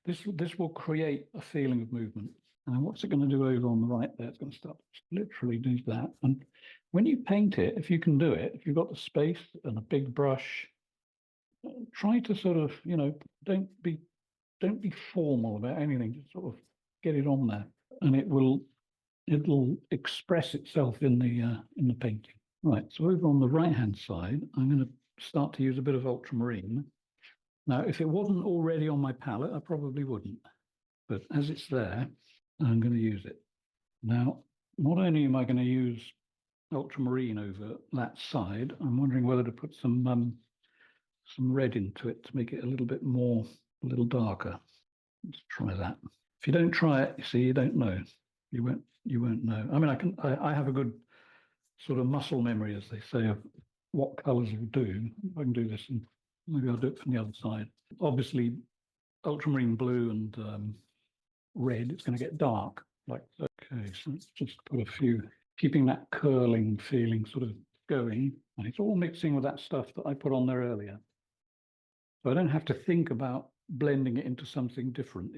This will create a feeling of movement. And what's it going to do over on the right there? It's going to start literally do that. And when you paint it, if you can do it, if you've got the space and a big brush, try to sort of, don't be formal about anything. Just sort of get it on there, and it'll express itself in the painting. Right. So over on the right hand side, I'm going to start to use a bit of ultramarine. Now, if it wasn't already on my palette, I probably wouldn't. But as it's there, I'm going to use it. Now, not only am I going to use ultramarine over that side, I'm wondering whether to put some red into it to make it a little darker. Let's try that. If you don't try it, you see, you don't know. You won't know. I mean, I have a good sort of muscle memory, as they say, of what colors will do. I can do this, and maybe I'll do it from the other side. Obviously, ultramarine blue and red, it's going to get dark. Like, okay, so let's just put a few, keeping that curling feeling sort of going. And it's all mixing with that stuff that I put on there earlier. So I don't have to think about blending it into something different.